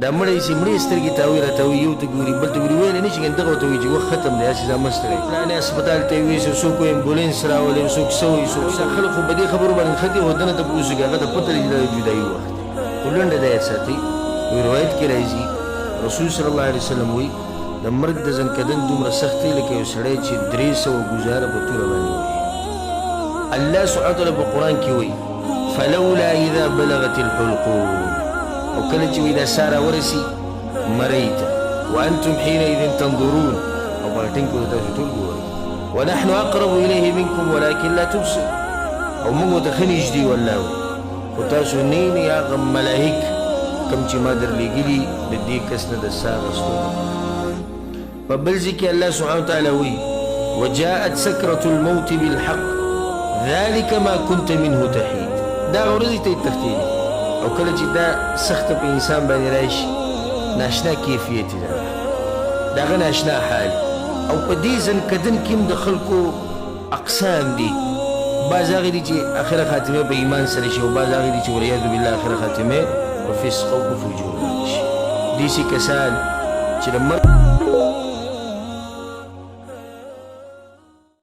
دا مړی سي مړی سترګې تاوي راتاوي یو ته ګوري بل ته ګوري ویلی نه شي کنه دغه ورته وایي چې وخت ختم دی هسې دا مه ستړی فلانې هسپتال ته یې یوسو څوک امبولینس راولي څوک څه وایي څوک څه خلک خو په دې خبرو باندې ښه دي خو دنه تپوس وکړي هغه ته پته لري چې دا د جدایي وخت دی خو لنډه دا یاد ساتئ یو روایت کې راځي رسول صلی الله علیه وسلم وایي د مرګ د ځنکدن دومره سخت دی لکه یو سړی چې 300 ګزاره په توره باندې وایي الله سبحانه وتعالی په قرآن کې وایي فلولا اذا بلغت الحلقوم او کله چې وایي دا ساره ورسي مريت وأنتم حينئذ تنظرون أو بلتنكو تتاشتون ونحن أقرب إليه منكم ولكن لا تبصر أو مو تخنيج دي والله وتاسو نين يا غم ملاهيك كم چي مادر لقلي بدي كسند الساغة صوبة فبلزك الله سبحانه وتعالى وي وجاءت سكرة الموت بالحق ذلك ما كنت منه تحيد دا غرزي تتختيني أو كلا دا سخت بإنسان باني رايش ناشنا کیفیت دا داغه ناشنا حال او په دې ځنکدن کې د خلکو اقسام دي بعض هغه دي چې اخره خاتمه په ایمان سره شي او بعض هغه دي چې والعیاذ بالله اخره خاتمه په فسق او فجور شي دي سي کسان چې